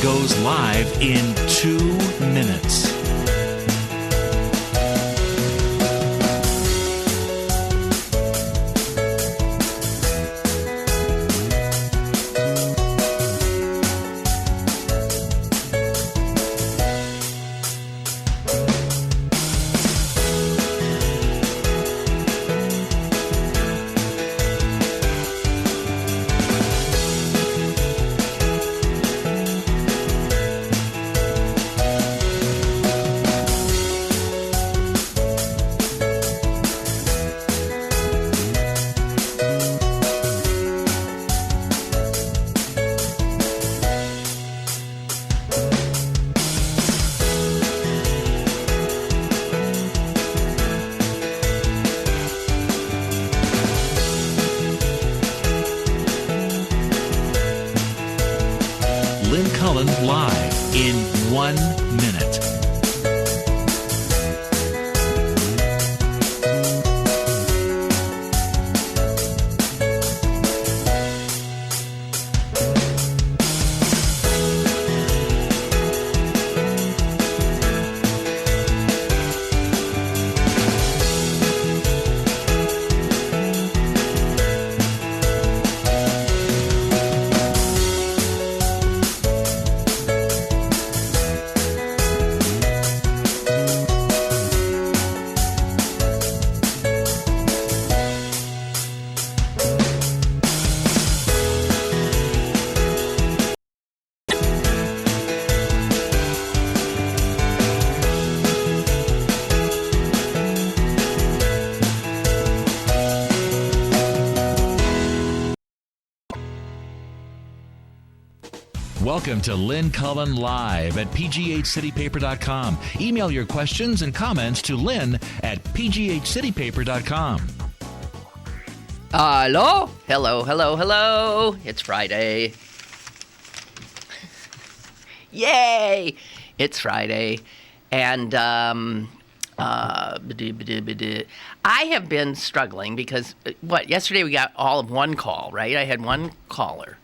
goes live in 2 minutes. Lynn Cullen live in 1 minute. Welcome to Lynn Cullen Live at pghcitypaper.com. Email your questions and comments to Lynn at pghcitypaper.com. Hello? Hello. It's Friday. Yay! It's Friday. And I have been struggling because, yesterday we got all of one call, right? I had one caller.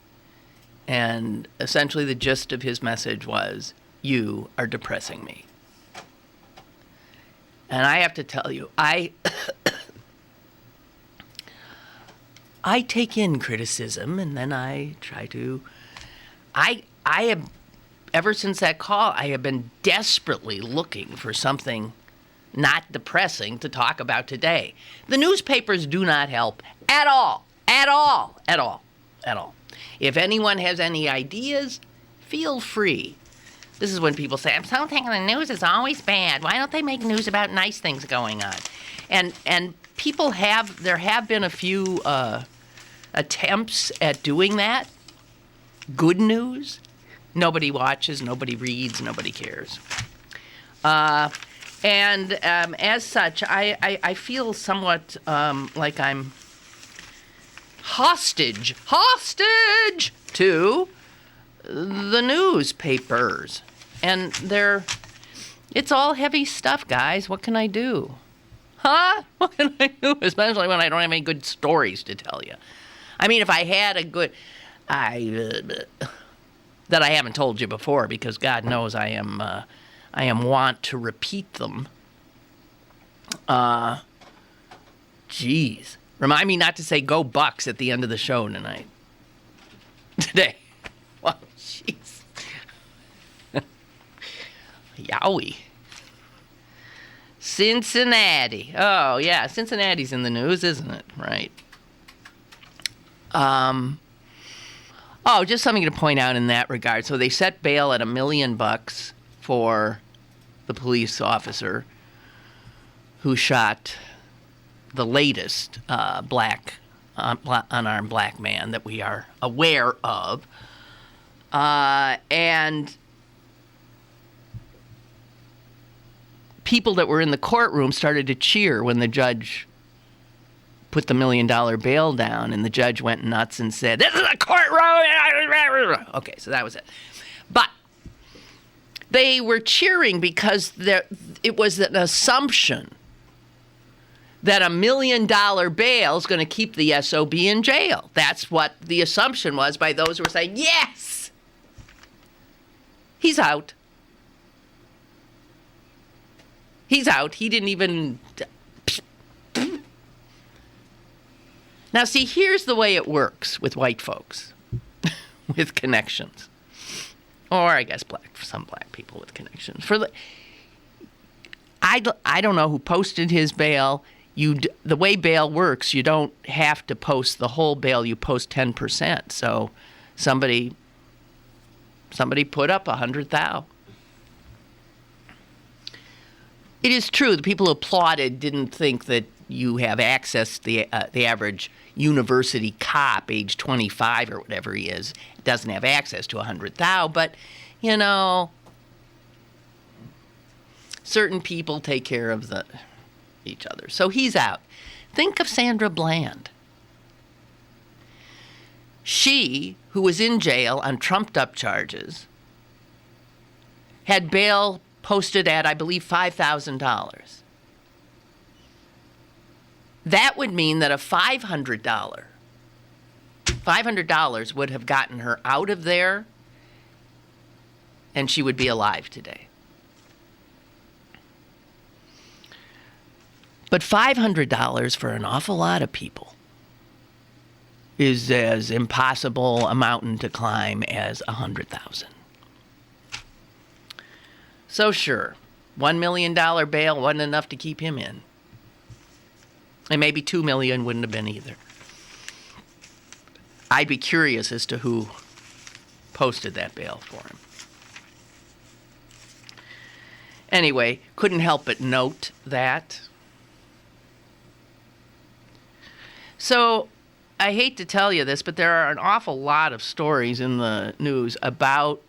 And essentially the gist of his message was, you are depressing me. And I have to tell you, I take in criticism and then I try to, I have, ever since that call, I have been desperately looking for something not depressing to talk about today. The newspapers do not help at all. If anyone has any ideas, feel free. This is when people say, I'm so thinking the news is always bad. Why don't they make news about nice things going on? And people there have been a few attempts at doing that. Good news. Nobody watches, nobody reads, nobody cares. And as such, I feel somewhat like I'm hostage to the newspapers. And it's all heavy stuff, guys. What can I do? What can I do? Especially when I don't have any good stories to tell you. I mean, if I had a good, that I haven't told you before, because God knows I am wont to repeat them. Geez. Remind me not to say go Bucks at the end of the show today. Well, jeez. Yowie. Cincinnati. Oh, yeah. Cincinnati's in the news, isn't it? Right. Just something to point out in that regard. So they set bail at $1 million for the police officer who shot the latest unarmed black man that we are aware of. And people that were in the courtroom started to cheer when the judge put the $1 million bail down, and the judge went nuts and said, "This is a courtroom." Okay, so that was it. But they were cheering because it was an assumption that $1 million bail is going to keep the SOB in jail. That's what the assumption was by those who were saying, yes! He's out. He's out. He didn't even... Now, see, here's the way it works with white folks with connections. Or, I guess, some black people with connections. I don't know who posted his bail. The way bail works, you don't have to post the whole bail. You post 10%. So somebody put up 100,000. It is true. The people who applauded didn't think that you have access to the average university cop, age 25 or whatever he is, doesn't have access to 100,000. But, certain people take care of each other. So he's out. Think of Sandra Bland. She, who was in jail on trumped-up charges, had bail posted at, I believe, $5,000. That would mean that a $500 would have gotten her out of there, and she would be alive today. But $500 for an awful lot of people is as impossible a mountain to climb as 100,000. So sure, $1 million bail wasn't enough to keep him in. And maybe $2 million wouldn't have been either. I'd be curious as to who posted that bail for him. Anyway, couldn't help but note that. So, I hate to tell you this, but there are an awful lot of stories in the news about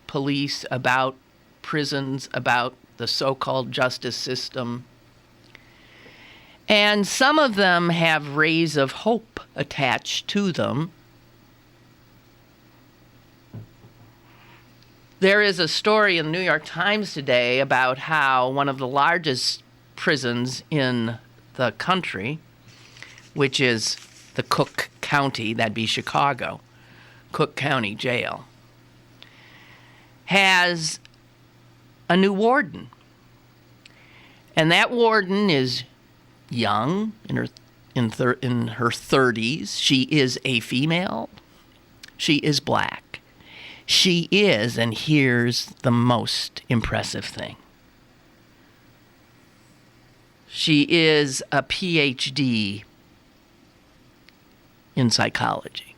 police, about prisons, about the so-called justice system. And some of them have rays of hope attached to them. There is a story in the New York Times today about how one of the largest prisons in the country, which is the Cook County, that'd be Chicago, Cook County Jail, has a new warden. And that warden is young, in her 30s. She is a female. She is black. She is, and here's the most impressive thing, she is a PhD in psychology.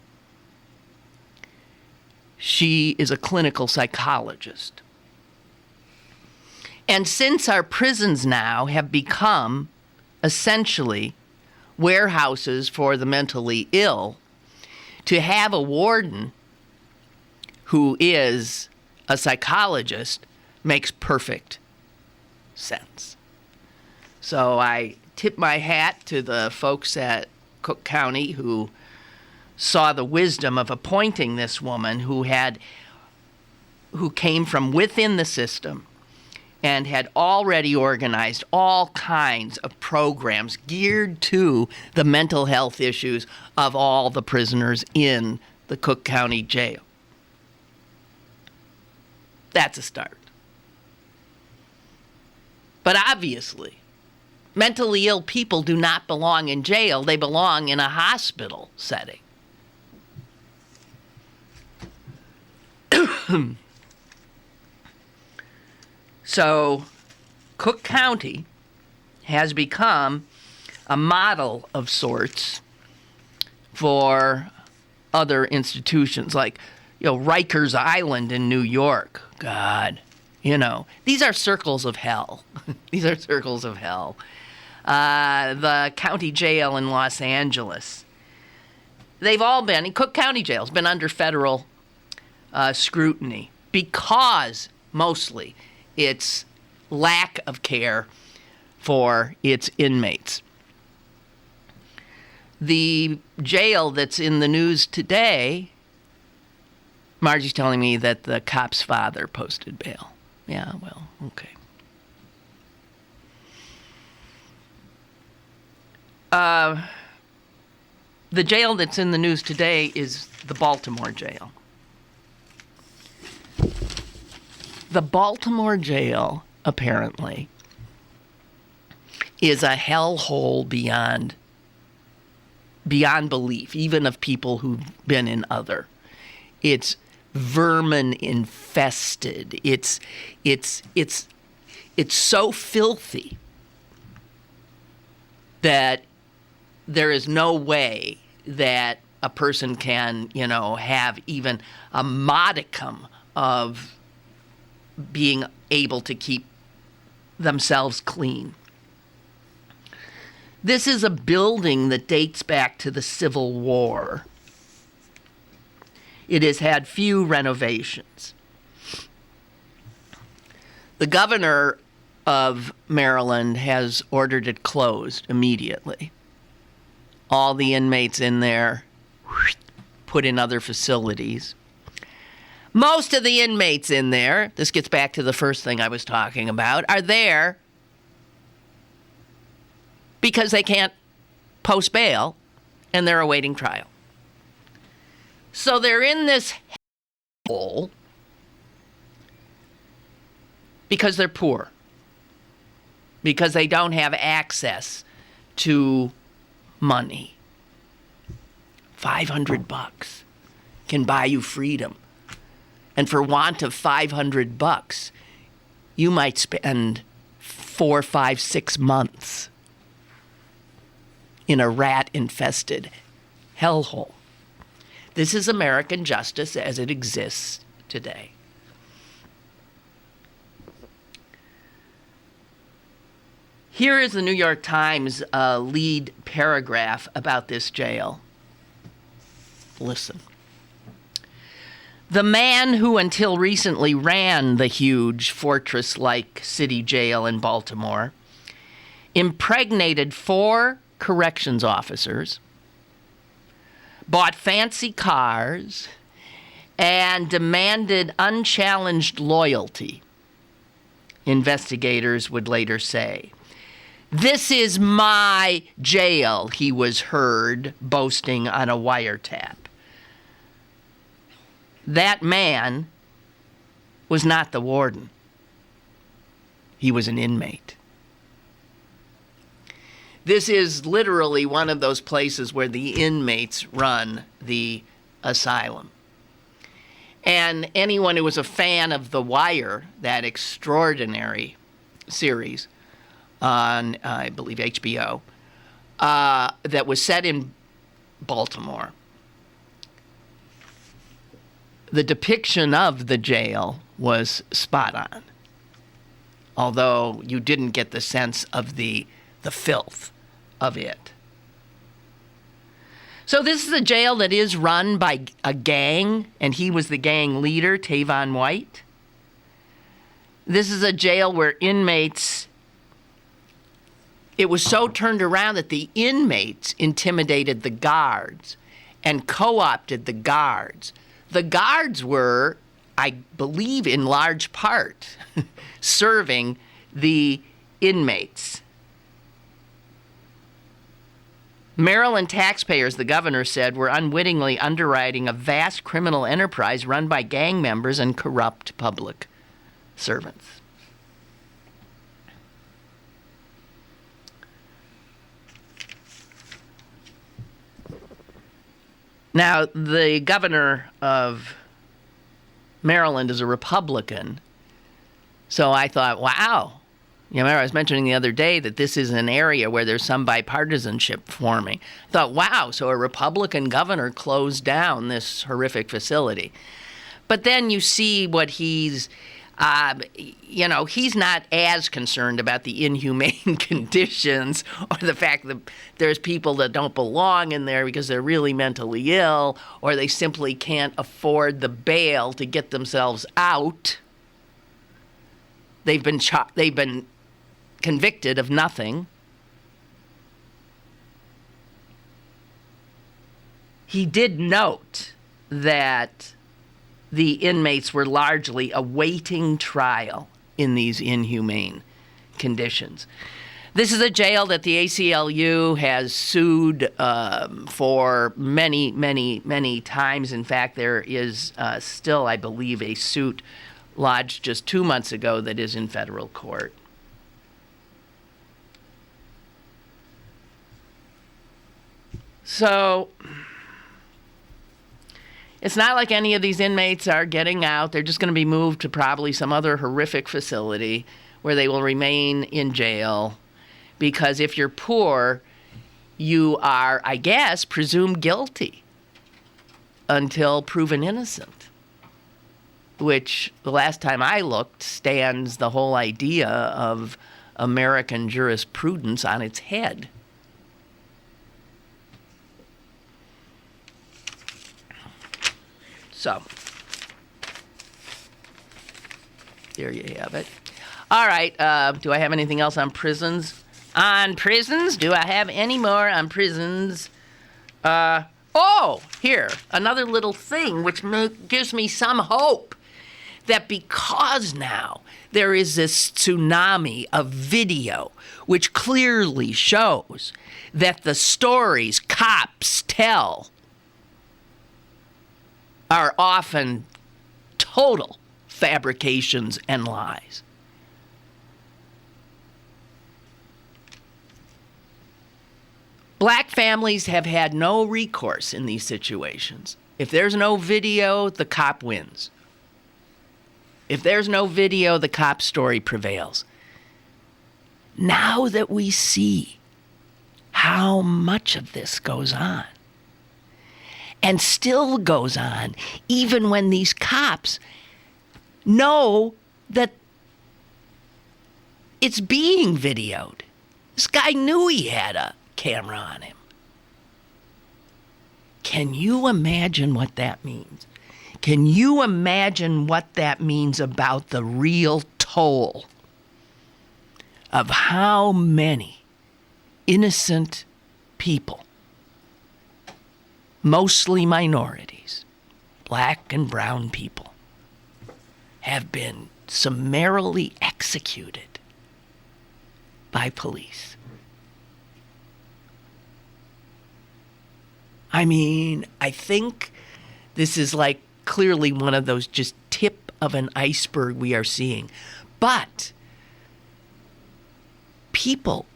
She is a clinical psychologist. And since our prisons now have become essentially warehouses for the mentally ill, to have a warden who is a psychologist makes perfect sense. So I tip my hat to the folks at Cook County who saw the wisdom of appointing this woman who came from within the system and had already organized all kinds of programs geared to the mental health issues of all the prisoners in the Cook County Jail. That's a start. But obviously, mentally ill people do not belong in jail. They belong in a hospital setting. So, Cook County has become a model of sorts for other institutions, like, Rikers Island in New York. God, these are circles of hell. These are circles of hell. The county jail in Los Angeles. They've all been, Cook County Jail's been under federal scrutiny because, mostly, its lack of care for its inmates. The jail that's in the news today, Margie's telling me that the cop's father posted bail. Yeah, well, okay. The jail that's in the news today is the Baltimore jail. The Baltimore jail, apparently, is a hellhole beyond belief, even of people who've been in other. It's vermin infested. It's so filthy that there is no way that a person can, have even a modicum of being able to keep themselves clean. This is a building that dates back to the Civil War. It has had few renovations. The governor of Maryland has ordered it closed immediately. All the inmates in there put in other facilities. Most of the inmates in there, this gets back to the first thing I was talking about, are there because they can't post bail and they're awaiting trial. So they're in this hole because they're poor, because they don't have access to money. $500 can buy you freedom. And for want of $500, you might spend 4, 5, 6 months in a rat-infested hellhole. This is American justice as it exists today. Here is the New York Times lead paragraph about this jail. Listen. The man who until recently ran the huge fortress-like city jail in Baltimore impregnated 4 corrections officers, bought fancy cars, and demanded unchallenged loyalty, investigators would later say. "This is my jail," he was heard boasting on a wiretap. That man was not the warden. He was an inmate. This is literally one of those places where the inmates run the asylum. And anyone who was a fan of The Wire, that extraordinary series on, I believe, HBO, that was set in Baltimore, the depiction of the jail was spot on, although you didn't get the sense of the filth of it. So this is a jail that is run by a gang, and he was the gang leader, Tavon White. This is a jail where inmates, it was so turned around that the inmates intimidated the guards and co-opted the guards. The guards were, I believe, in large part, serving the inmates. Maryland taxpayers, the governor said, were unwittingly underwriting a vast criminal enterprise run by gang members and corrupt public servants. Now, the governor of Maryland is a Republican, so I thought, wow. Remember, I was mentioning the other day that this is an area where there's some bipartisanship forming. I thought, wow, so a Republican governor closed down this horrific facility. But then you see what he's not as concerned about the inhumane conditions or the fact that there's people that don't belong in there because they're really mentally ill or they simply can't afford the bail to get themselves out. They've been convicted of nothing. He did note that the inmates were largely awaiting trial in these inhumane conditions. This is a jail that the ACLU has sued for many, many, many times. In fact, there is still, I believe, a suit lodged just 2 months ago that is in federal court. So it's not like any of these inmates are getting out. They're just going to be moved to probably some other horrific facility where they will remain in jail, because if you're poor, you are, I guess, presumed guilty until proven innocent, which the last time I looked stands the whole idea of American jurisprudence on its head. So, there you have it. All right, do I have anything else on prisons? On prisons? Do I have any more on prisons? Here, another little thing which gives me some hope that because now there is this tsunami of video which clearly shows that the stories cops tell are often total fabrications and lies. Black families have had no recourse in these situations. If there's no video, the cop wins. If there's no video, the cop story prevails. Now that we see how much of this goes on, and still goes on, even when these cops know that it's being videoed. This guy knew he had a camera on him. Can you imagine what that means? Can you imagine what that means about the real toll of how many innocent people, mostly minorities, black and brown people, have been summarily executed by police? I mean, I think this is like clearly one of those just tip of an iceberg we are seeing. But people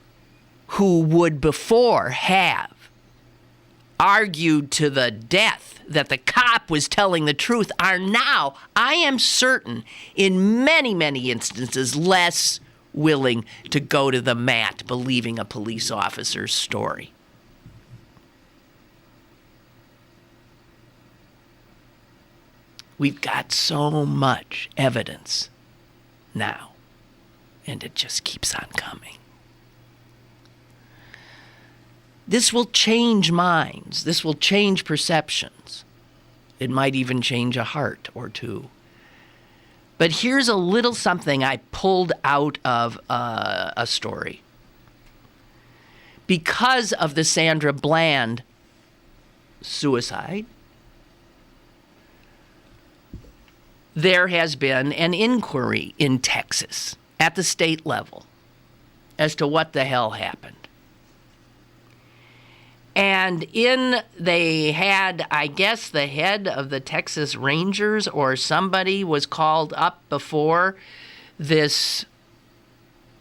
who would before have argued to the death that the cop was telling the truth are now, I am certain, in many, many instances, less willing to go to the mat believing a police officer's story. We've got so much evidence now, and it just keeps on coming. This will change minds. This will change perceptions. It might even change a heart or two. But here's a little something I pulled out of a story. Because of the Sandra Bland suicide, there has been an inquiry in Texas at the state level as to what the hell happened. And they had, I guess, the head of the Texas Rangers or somebody was called up before this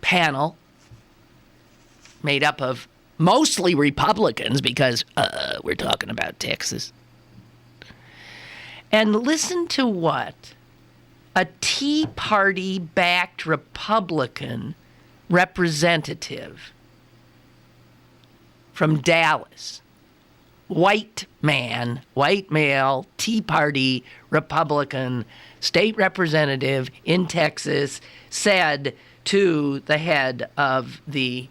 panel made up of mostly Republicans because we're talking about Texas. And listen to what a Tea Party-backed Republican representative from Dallas, white male, Tea Party Republican state representative in Texas, said to the head of the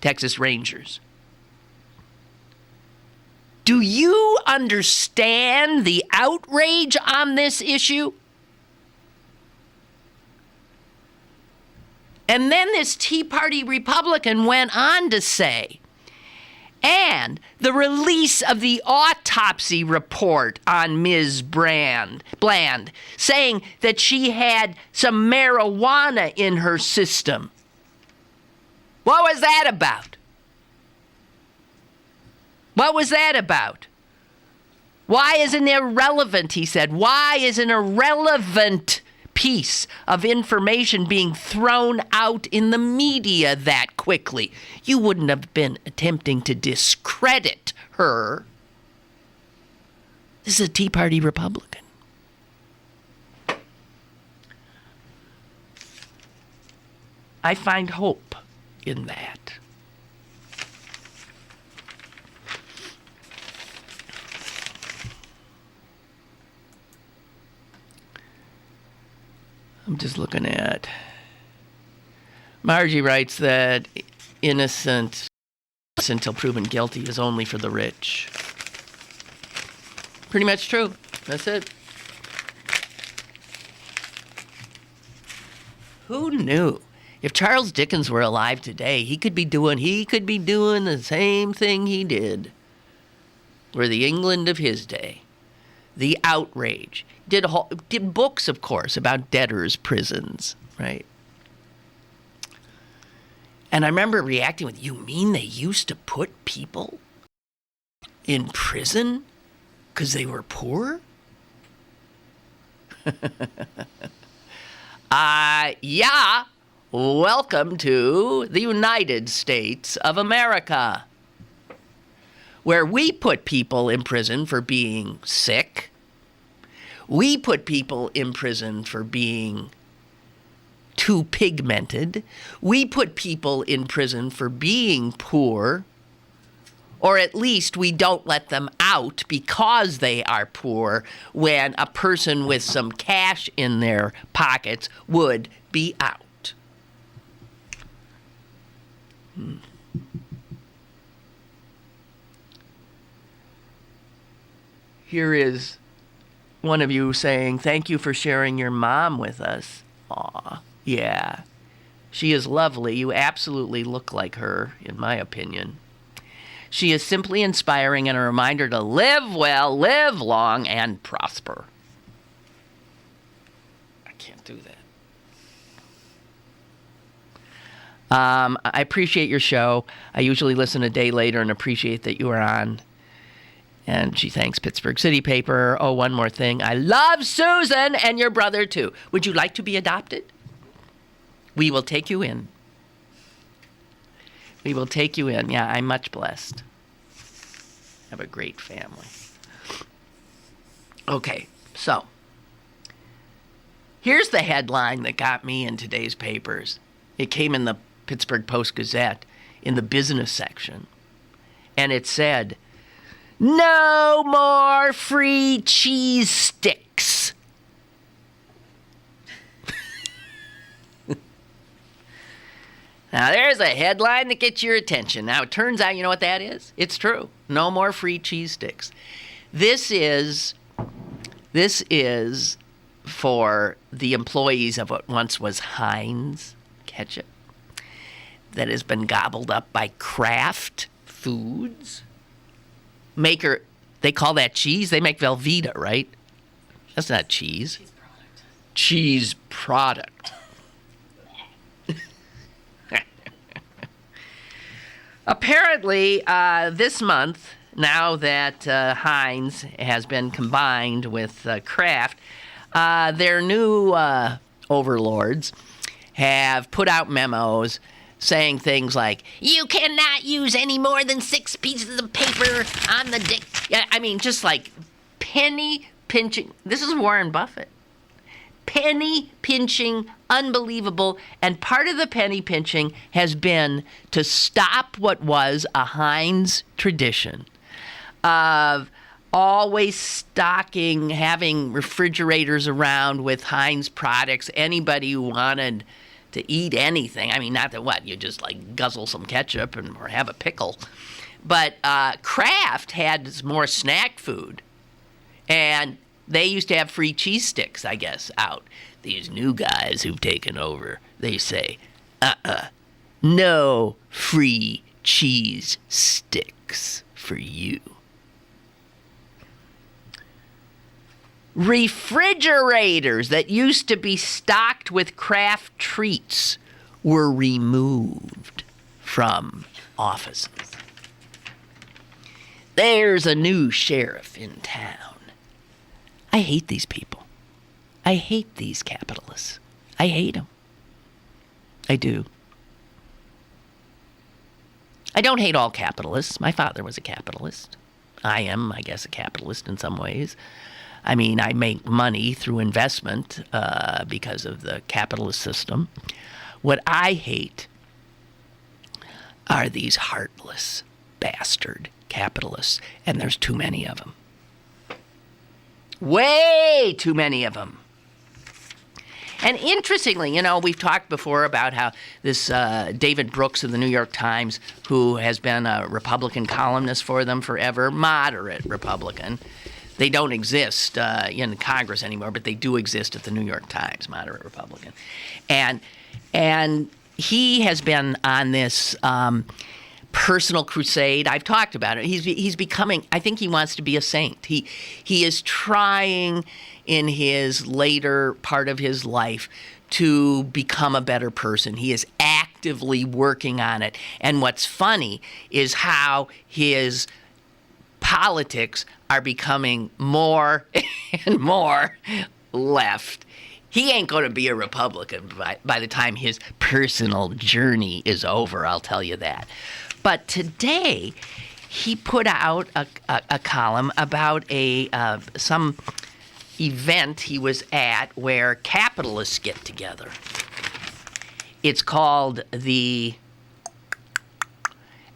Texas Rangers. Do you understand the outrage on this issue? And then this Tea Party Republican went on to say, and the release of the autopsy report on Ms. Bland, saying that she had some marijuana in her system. What was that about? What was that about? Why is it irrelevant, he said. Why is an irrelevant piece of information being thrown out in the media that quickly. You wouldn't have been attempting to discredit her. This is a Tea Party Republican. I find hope in that. I'm just looking at... Margie writes that innocent until proven guilty is only for the rich. Pretty much true. That's it. Who knew? If Charles Dickens were alive today, he could be doing the same thing he did for the England of his day. The outrage. Did books, of course, about debtors' prisons, right? And I remember reacting with, you mean they used to put people in prison because they were poor? Yeah. Welcome to the United States of America, where we put people in prison for being sick. We put people in prison for being too pigmented. We put people in prison for being poor, or at least we don't let them out because they are poor when a person with some cash in their pockets would be out. Here is one of you saying, thank you for sharing your mom with us. Aw, yeah. She is lovely. You absolutely look like her, in my opinion. She is simply inspiring and a reminder to live well, live long, and prosper. I can't do that. I appreciate your show. I usually listen a day later and appreciate that you are on. And she thanks Pittsburgh City Paper. Oh, one more thing. I love Susan and your brother, too. Would you like to be adopted? We will take you in. We will take you in. Yeah, I'm much blessed. I have a great family. Okay, so here's the headline that got me in today's papers. It came in the Pittsburgh Post-Gazette in the business section. And it said, no more free cheese sticks. Now, there's a headline that gets your attention. Now, it turns out, you know what that is? It's true. No more free cheese sticks. This is for the employees of what once was Heinz ketchup that has been gobbled up by Kraft Foods. Maker, they call that cheese. They make Velveeta, right? That's not cheese. Cheese product. Apparently, this month, now that Heinz has been combined with Kraft, their new overlords have put out memos saying things like, you cannot use any more than 6 pieces of paper on the dick. I mean, just like penny pinching. This is Warren Buffett. Penny pinching, unbelievable. And part of the penny pinching has been to stop what was a Heinz tradition of always stocking, having refrigerators around with Heinz products. Anybody who wanted to eat anything, I mean, not that what, you just like guzzle some ketchup or have a pickle. But Kraft had more snack food. And they used to have free cheese sticks, I guess, out. These new guys who've taken over, they say, no free cheese sticks for you. Refrigerators that used to be stocked with Kraft treats were removed from offices. There's a new sheriff in town. I hate these people. I hate these capitalists. I hate them. I do. I don't hate all capitalists. My father was a capitalist. I am, I guess, a capitalist in some ways. I mean, I make money through investment because of the capitalist system. What I hate are these heartless bastard capitalists, and there's too many of them. Way too many of them. And interestingly, you know, we've talked before about how this David Brooks of the New York Times, who has been a Republican columnist for them forever, moderate Republican. They don't exist in Congress anymore, but they do exist at the New York Times, moderate Republican. And he has been on this personal crusade. I've talked about it. He's becoming, I think he wants to be a saint. He is trying in his later part of his life to become a better person. He is actively working on it. And what's funny is how his politics are becoming more and more left. He ain't going to be a Republican by the time his personal journey is over, I'll tell you that. But today, he put out a column about some event he was at where capitalists get together. It's called the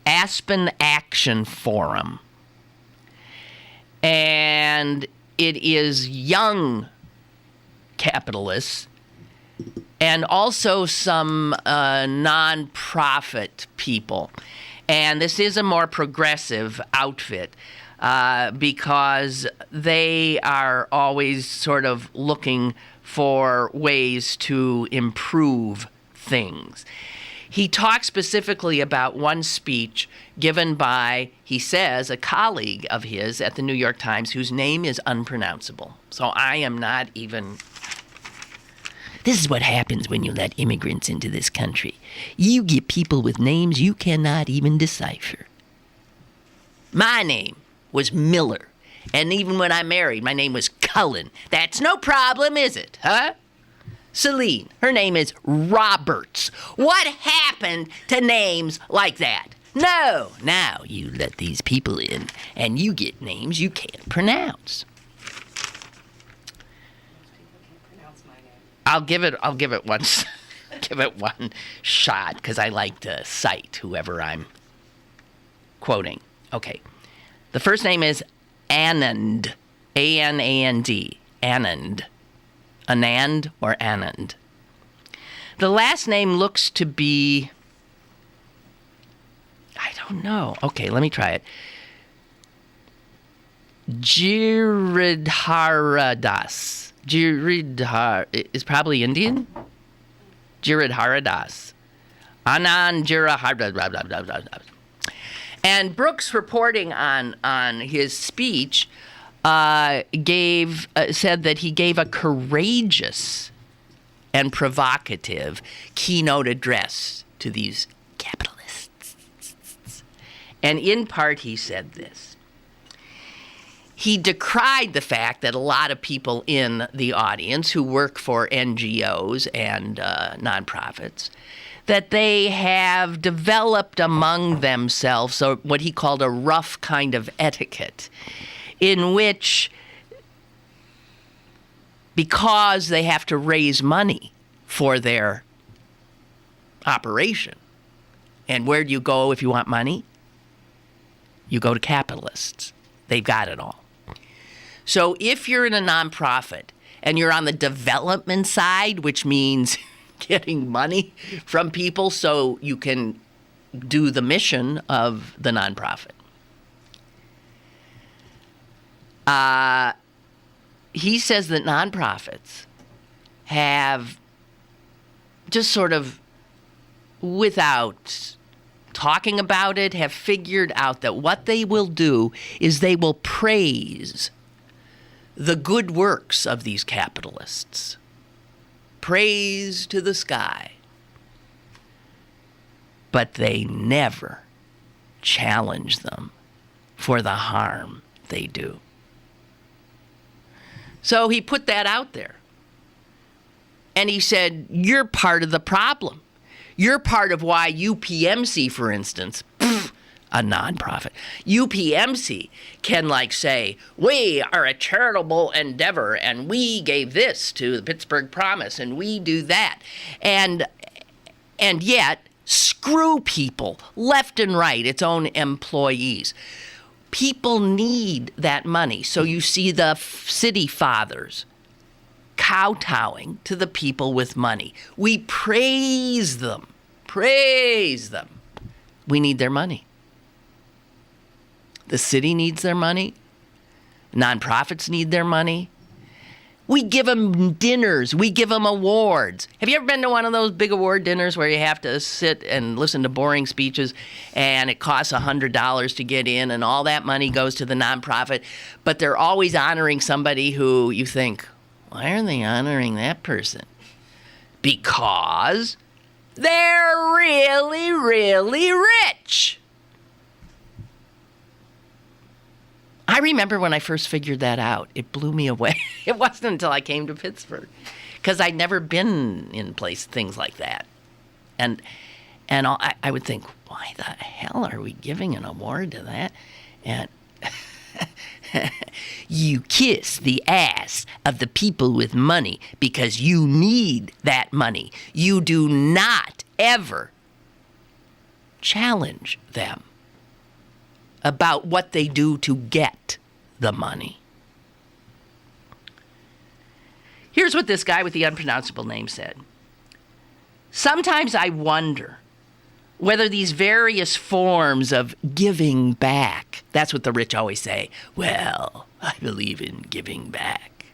Aspen Action Forum. And it is young capitalists and also some nonprofit people. And this is a more progressive outfit because they are always sort of looking for ways to improve things. He talks specifically about one speech given by, he says, a colleague of his at the New York Times whose name is unpronounceable. So I am not even... This is what happens when you let immigrants into this country. You get people with names you cannot even decipher. My name was Miller. And even when I married, my name was Cullen. That's no problem, is it, huh? Celine, her name is Roberts. What happened to names like that? No, now you let these people in, and you get names you can't pronounce. I'll give it one give it one shot because I like to cite whoever I'm quoting. Okay. The first name is Anand, A-N-A-N-D, Anand. Anand or Anand. The last name looks to be, I don't know. Okay, let me try it. Giridharadas. Giridhar is probably Indian. Giridharadas. Anand Giridharadas. And Brooks, reporting on his speech, said that he gave a courageous and provocative keynote address to these capitalists. And in part, he said this. He decried the fact that a lot of people in the audience who work for NGOs and nonprofits, that they have developed among themselves what he called a rough kind of etiquette, in which, because they have to raise money for their operation, and where do you go if you want money? You go to capitalists. They've got it all. So if you're in a nonprofit and you're on the development side, which means getting money from people so you can do the mission of the nonprofit, he says that nonprofits have just sort of, without talking about it, have figured out that what they will do is they will praise the good works of these capitalists. Praise to the sky. But they never challenge them for the harm they do. So he put that out there. And he said, you're part of the problem. You're part of why UPMC, for instance, a nonprofit, UPMC can say, we are a charitable endeavor and we gave this to the Pittsburgh Promise and we do that. And yet, screw people left and right, its own employees. People need that money. So you see the city fathers kowtowing to the people with money. We praise them. Praise them. We need their money. The city needs their money. Nonprofits need their money. We give them dinners. We give them awards. Have you ever been to one of those big award dinners where you have to sit and listen to boring speeches and it costs $100 to get in and all that money goes to the nonprofit, but they're always honoring somebody who you think, why are they honoring that person? Because they're really, really rich. I remember when I first figured that out. It blew me away. It wasn't until I came to Pittsburgh, because I'd never been in things like that. And I would think, why the hell are we giving an award to that? And you kiss the ass of the people with money because you need that money. You do not ever challenge them about what they do to get the money. Here's what this guy with the unpronounceable name said. Sometimes I wonder whether these various forms of giving back, that's what the rich always say, well, I believe in giving back.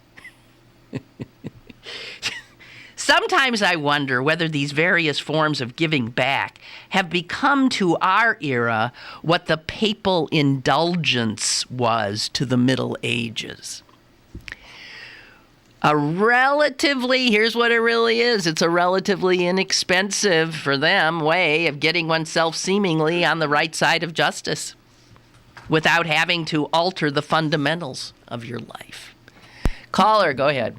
Sometimes I wonder whether these various forms of giving back have become to our era what the papal indulgence was to the Middle Ages. Here's what it really is. It's a relatively inexpensive, for them, way of getting oneself seemingly on the right side of justice without having to alter the fundamentals of your life. Caller, go ahead.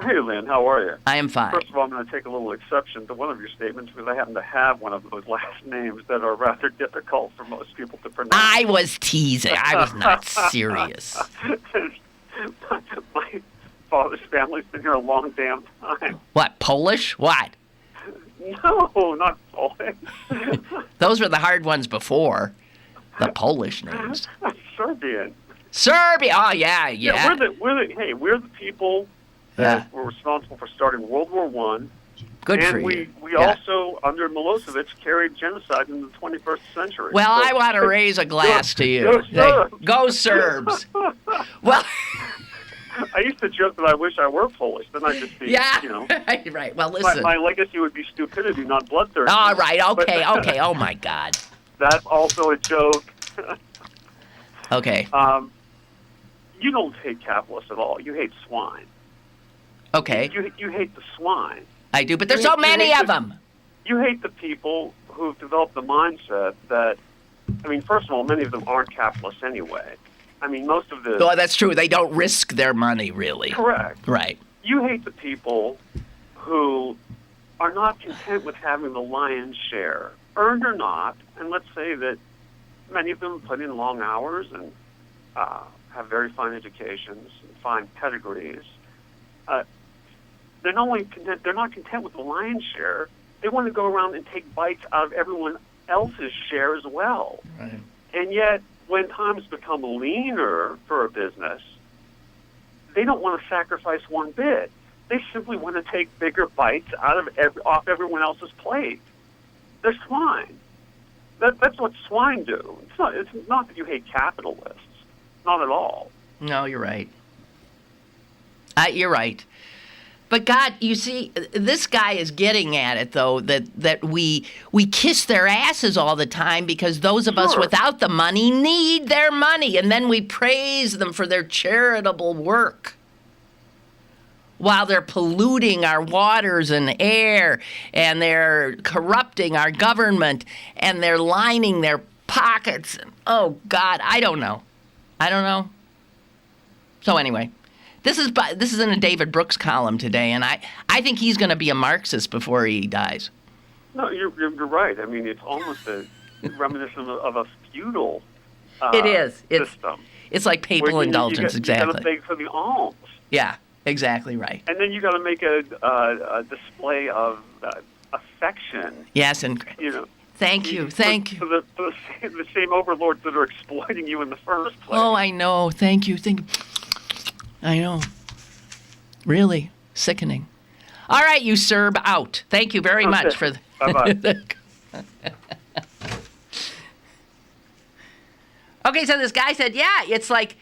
Hey, Lynn, how are you? I am fine. First of all, I'm going to take a little exception to one of your statements because I happen to have one of those last names that are rather difficult for most people to pronounce. I was teasing. I was not serious. My father's family's been here a long damn time. What, Polish? What? No, not Polish. Those were the hard ones before. The Polish names. Serbian. Serbia. Oh, yeah. We're the people that were responsible for starting World War I. Good and for you. We also, under Milosevic, carried genocide in the 21st century. Well, I want to raise a glass to you. Go Serbs. Well, I used to joke that I wish I were Polish. Then I'd just be, right. Well, listen. My legacy would be stupidity, not bloodthirst. All right. Okay. Oh, my God. That's also a joke. Okay. You don't hate capitalists at all. You hate swine. Okay. You hate the swine. I do, but there's so many of them. You hate the people who've developed the mindset that, first of all, many of them aren't capitalists anyway. Most of the... Oh, that's true. They don't risk their money, really. Correct. Right. You hate the people who are not content with having the lion's share, earned or not, and let's say that many of them put in long hours and have very fine educations and fine pedigrees. They're not content with the lion's share. They want to go around and take bites out of everyone else's share as well. Right. And yet, when times become leaner for a business, they don't want to sacrifice one bit. They simply want to take bigger bites off everyone else's plate. They're swine. That's what swine do. It's not that you hate capitalists. Not at all. No, you're right. You're right. But God, you see, this guy is getting at it, though, that we kiss their asses all the time because those of us without the money need their money, and then we praise them for their charitable work while they're polluting our waters and air, and they're corrupting our government, and they're lining their pockets. And, oh, God, I don't know. So anyway, This is in a David Brooks column today, and I think he's going to be a Marxist before he dies. No, you're right. I mean, it's almost a reminiscent of a feudal it is. system. It's like papal indulgence, exactly. You got to beg for the alms. Yeah, exactly right. And then you got to make a display of affection. Yes, and Thank you. For the same overlords that are exploiting you in the first place. Oh, I know. Thank you. I know. Really sickening. All right, you Serb, out. Thank you very much for. Bye-bye. Okay, so this guy said, yeah, it's like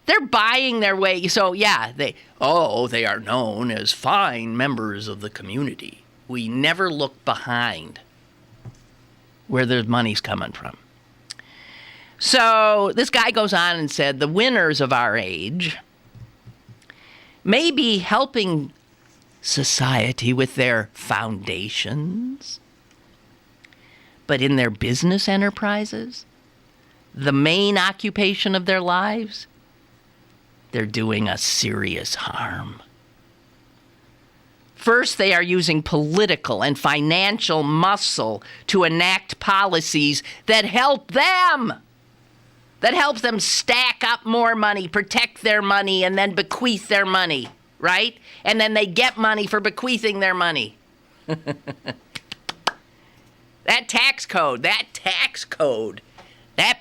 they're buying their way. So yeah, they are known as fine members of the community. We never look behind where their money's coming from. So this guy goes on and said, the winners of our age may be helping society with their foundations, but in their business enterprises, the main occupation of their lives, they're doing us serious harm. First, they are using political and financial muscle to enact policies that help them, that helps them stack up more money, protect their money, and then bequeath their money, right? And then they get money for bequeathing their money. That tax code, that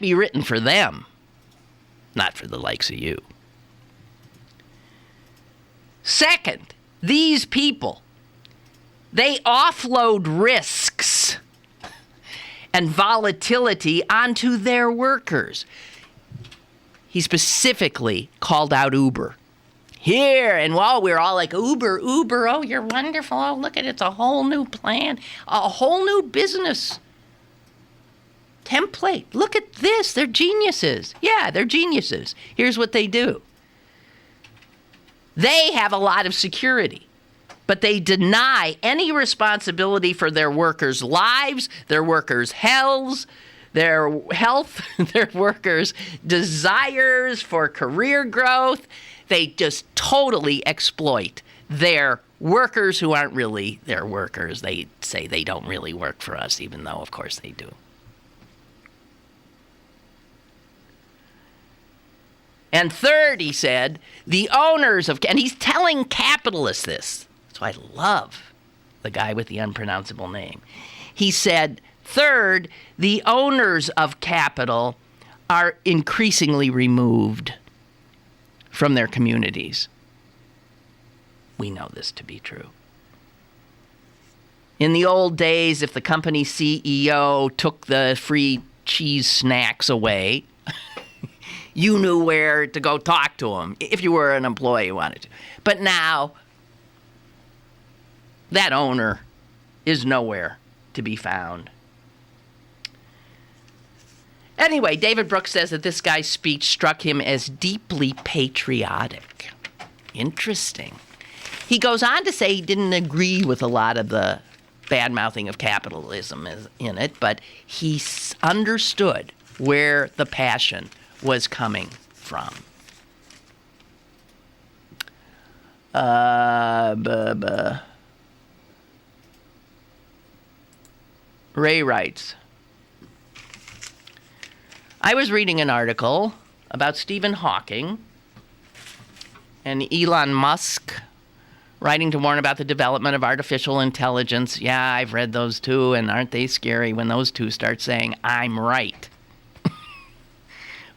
be written for them, not for the likes of you. Second, these people, they offload risks and volatility onto their workers. He specifically called out Uber. Here, and while we're all like, Uber, oh, you're wonderful. Oh, look at it. It's a whole new plan, a whole new business template. Look at this. They're geniuses. Yeah, they're geniuses. Here's what they do. They have a lot of security, but they deny any responsibility for their workers' lives, their workers' health, their workers' desires for career growth. They just totally exploit their workers who aren't really their workers. They say they don't really work for us, even though, of course, they do. And third, he said, the owners of, and he's telling capitalists this. That's why I love the guy with the unpronounceable name. He said, third, the owners of capital are increasingly removed from their communities. We know this to be true. In the old days, if the company CEO took the free cheese snacks away, you knew where to go talk to him if you were an employee who wanted to. But now, that owner is nowhere to be found. Anyway, David Brooks says that this guy's speech struck him as deeply patriotic. Interesting. He goes on to say he didn't agree with a lot of the bad-mouthing of capitalism in it, but he understood where the passion was coming from. Ray writes, I was reading an article about Stephen Hawking and Elon Musk writing to warn about the development of artificial intelligence. Yeah, I've read those too, and aren't they scary when those two start saying, I'm right?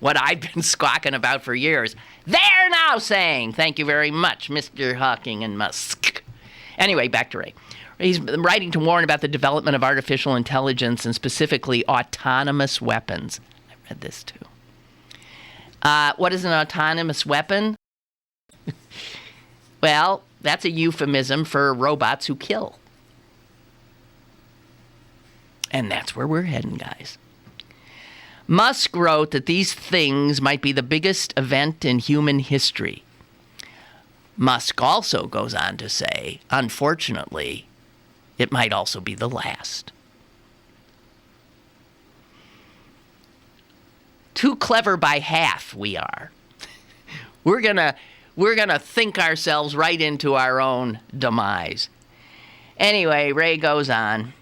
What I've been squawking about for years, they're now saying, thank you very much, Mr. Hawking and Musk. Anyway, back to Ray. He's writing to warn about the development of artificial intelligence and specifically autonomous weapons. I read this too. What is an autonomous weapon? Well, that's a euphemism for robots who kill. And that's where we're heading, guys. Musk wrote that these things might be the biggest event in human history. Musk also goes on to say, unfortunately, it might also be the last. Too clever by half we are. We're We're going to think ourselves right into our own demise. Anyway, Ray goes on.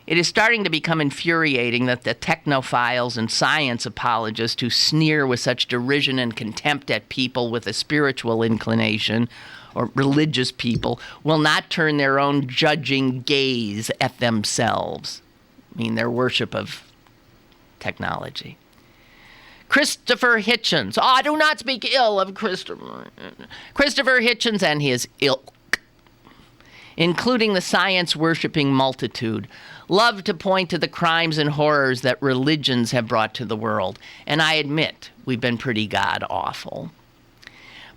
It is starting to become infuriating that the technophiles and science apologists who sneer with such derision and contempt at people with a spiritual inclination or religious people will not turn their own judging gaze at themselves. I mean, their worship of technology. Christopher Hitchens. I do not speak ill of Christopher. Christopher Hitchens and his ilk, including the science-worshipping multitude, love to point to the crimes and horrors that religions have brought to the world. And I admit, we've been pretty god-awful.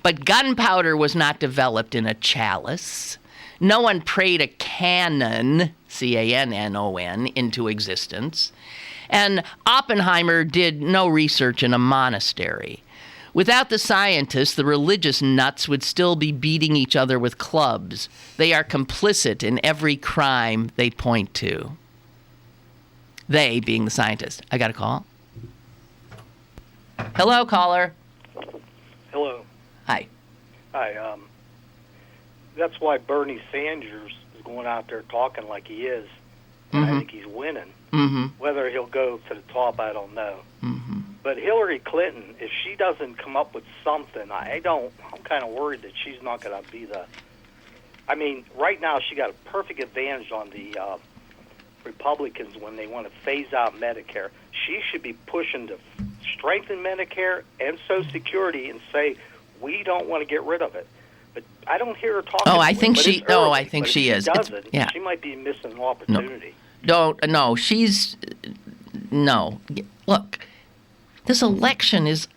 But gunpowder was not developed in a chalice. No one prayed a canon, C-A-N-N-O-N, into existence. And Oppenheimer did no research in a monastery. Without the scientists, the religious nuts would still be beating each other with clubs. They are complicit in every crime they point to. They being the scientists. I got a call. Hello, caller. Hello. Hi. Hi. That's why Bernie Sanders is going out there talking like he is. And I think he's winning. Mm-hmm. Whether he'll go to the top, I don't know. Mm-hmm. But Hillary Clinton, if she doesn't come up with something, I'm kind of worried that she's not going to be the... I mean, right now she got a perfect advantage on the Republicans when they want to phase out Medicare. She should be pushing to strengthen Medicare and Social Security and say, we don't want to get rid of it. But I don't hear her talking. I think she. Early, I think she is. Doesn't, yeah. She might be missing an opportunity. No. She's no. Look, this election is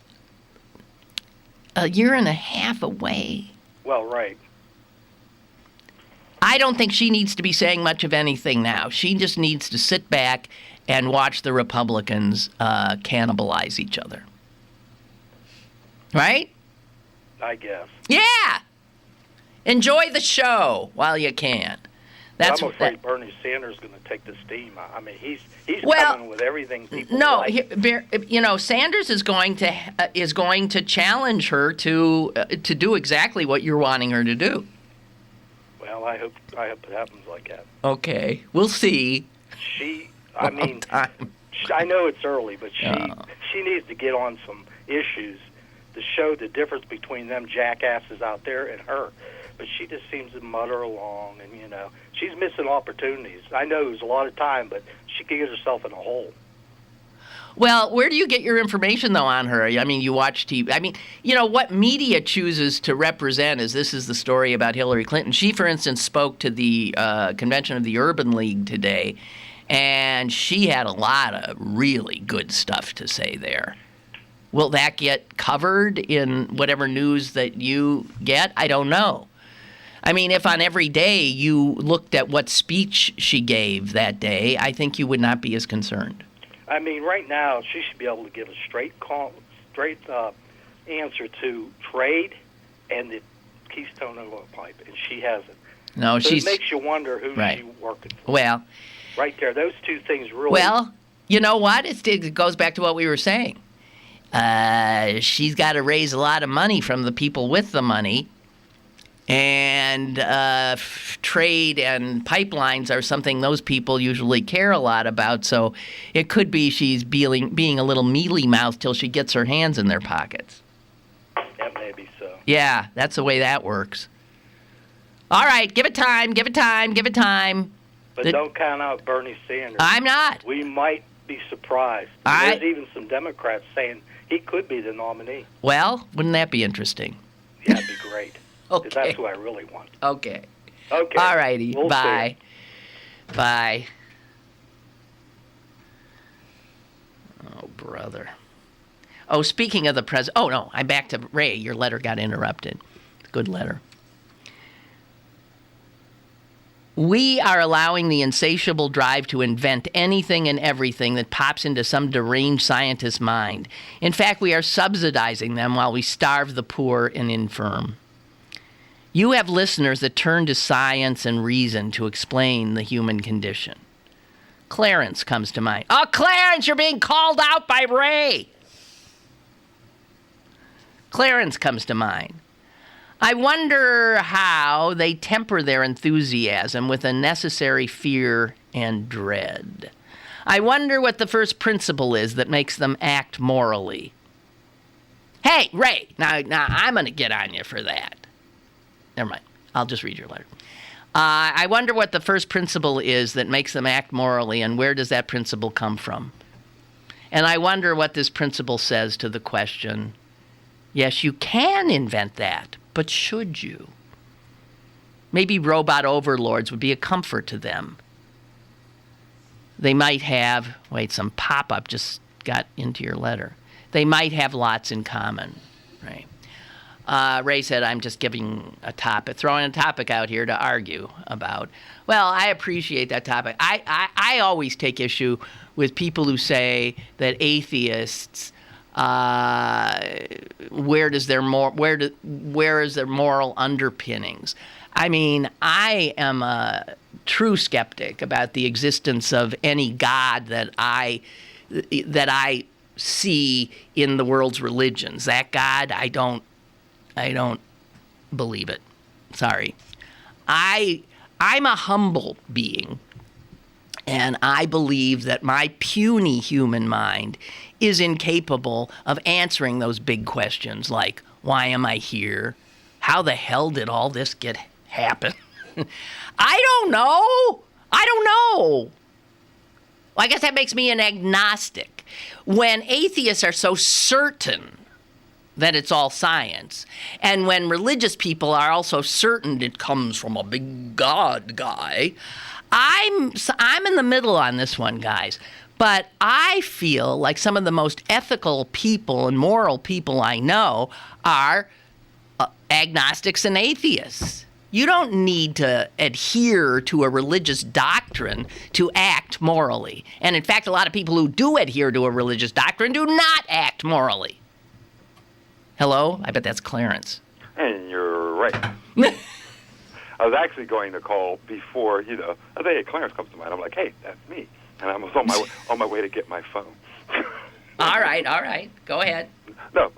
a year and a half away. Well, right. I don't think she needs to be saying much of anything now. She just needs to sit back and watch the Republicans cannibalize each other. Right? I guess. Yeah. Enjoy the show while you can. I'm afraid Bernie Sanders is going to take the steam. I mean, he's coming with everything people like. Sanders is going to challenge her to do exactly what you're wanting her to do. Well, I hope it happens like that. Okay, we'll see. I know it's early, but she needs to get on some issues to show the difference between them jackasses out there and her. But she just seems to mutter along, and, she's missing opportunities. I know there's a lot of time, but she could get herself in a hole. Well, where do you get your information, though, on her? I mean, you watch TV. I mean, what media chooses to represent this is the story about Hillary Clinton. She, for instance, spoke to the convention of the Urban League today, and she had a lot of really good stuff to say there. Will that get covered in whatever news that you get? I don't know. I mean, if on every day you looked at what speech she gave that day, I think you would not be as concerned. I mean, right now, she should be able to give a straight answer to trade and the Keystone oil pipe, and she hasn't. No, so it makes you wonder who's she working for. Well, right there, those two things really... Well, you know what? It goes back to what we were saying. She's got to raise a lot of money from the people with the money, and trade and pipelines are something those people usually care a lot about, so it could be she's being a little mealy-mouthed till she gets her hands in their pockets. That may be so. Yeah, that's the way that works. All right, give it time. But don't count out Bernie Sanders. I'm not. We might be surprised. There's even some Democrats saying he could be the nominee. Well, wouldn't that be interesting? Yeah, that'd be great. Okay. That's who I really want. Okay. Okay. All righty. We'll Bye. See. Bye. Oh, brother. Oh, speaking of the president. Oh, no. I'm back to Ray. Your letter got interrupted. Good letter. We are allowing the insatiable drive to invent anything and everything that pops into some deranged scientist's mind. In fact, we are subsidizing them while we starve the poor and infirm. You have listeners that turn to science and reason to explain the human condition. Clarence comes to mind. Oh, Clarence, you're being called out by Ray. Clarence comes to mind. I wonder how they temper their enthusiasm with a necessary fear and dread. I wonder what the first principle is that makes them act morally. Hey, Ray, now I'm going to get on you for that. Never mind. I'll just read your letter. I wonder what the first principle is that makes them act morally, and where does that principle come from? And I wonder what this principle says to the question, yes, you can invent that, but should you? Maybe robot overlords would be a comfort to them. They might have, some pop-up just got into your letter. They might have lots in common, right? Ray said, I'm just giving a topic, throwing a topic out here to argue about. Well, I appreciate that topic. I always take issue with people who say that atheists, where is their moral underpinnings? I mean, I am a true skeptic about the existence of any God that I see in the world's religions. That God, I don't believe it. Sorry. I'm a humble being, and I believe that my puny human mind is incapable of answering those big questions like, why am I here? How the hell did all this happen? I don't know. Well, I guess that makes me an agnostic. When atheists are so certain that it's all science, and when religious people are also certain it comes from a big God guy, I'm in the middle on this one, guys. But I feel like some of the most ethical people and moral people I know are agnostics and atheists. You don't need to adhere to a religious doctrine to act morally. And in fact, a lot of people who do adhere to a religious doctrine do not act morally. Hello? I bet that's Clarence. And you're right. I was actually going to call before, I think, hey, Clarence comes to mind. I'm like, hey, that's me. And I was on my way to get my phone. All right. Go ahead. No,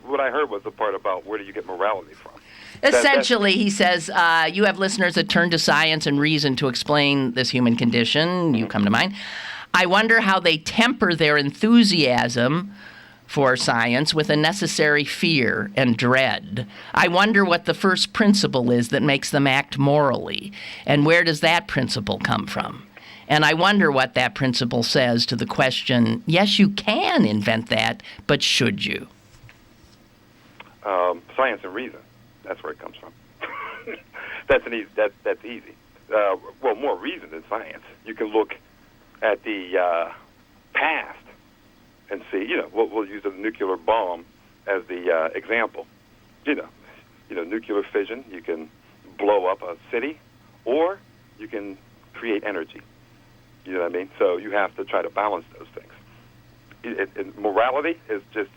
what I heard was the part about where do you get morality from. Essentially, he says, you have listeners that turn to science and reason to explain this human condition. You come to mind. I wonder how they temper their enthusiasm for science with a necessary fear and dread. I wonder what the first principle is that makes them act morally, and where does that principle come from? And I wonder what that principle says to the question, yes, you can invent that, but should you? Science and reason. That's where it comes from. That's easy. Well, more reason than science. You can look at the past and see. We'll use a nuclear bomb as the example. Nuclear fission. You can blow up a city, or you can create energy. You know what I mean? So you have to try to balance those things. Morality is just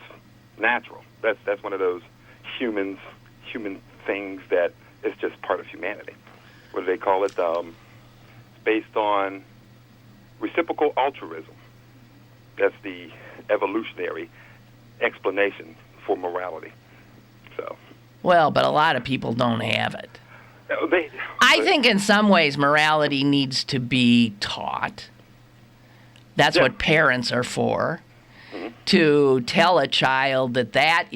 natural. That's one of those human things that is just part of humanity. What do they call it? It's based on reciprocal altruism. That's the evolutionary explanation for morality. So. Well, but a lot of people don't have it. I think in some ways morality needs to be taught. That's what parents are for. Mm-hmm. To tell a child that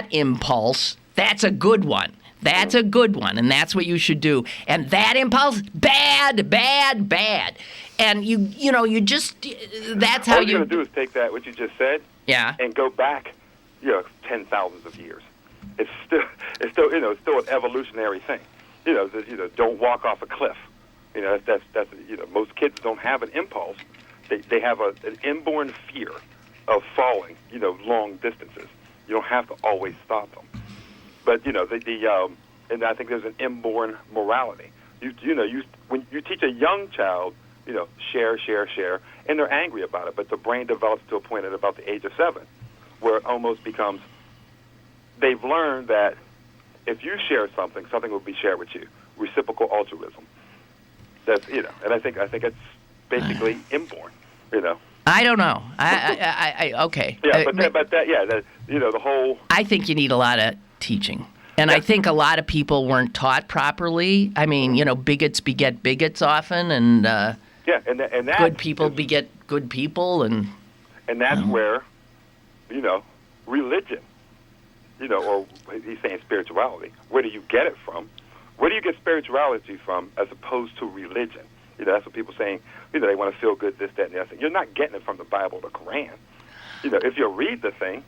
impulse, that's a good one. That's a good one, and that's what you should do. And that impulse, bad. And you just, that's how all you're going to do is take that, what you just said, and go back, 10,000s of years. It's still an evolutionary thing. Don't walk off a cliff. That's most kids don't have an impulse. They have an inborn fear of falling, long distances. You don't have to always stop them. But and I think there's an inborn morality. When you teach a young child, share, and they're angry about it, but the brain develops to a point at about the age of 7, where it almost becomes. They've learned that if you share something will be shared with you. Reciprocal altruism. That's and I think it's basically inborn. I don't know. I okay. Yeah, the whole. I think you need a lot of teaching. And I think a lot of people weren't taught properly. I mean, bigots beget bigots often, and and that good people beget good people, and that's where, religion, or he's saying spirituality. Where do you get it from? Where do you get spirituality from as opposed to religion? That's what people saying. They want to feel good, this, that, and the other thing. You're not getting it from the Bible or the Quran. If you read the thing.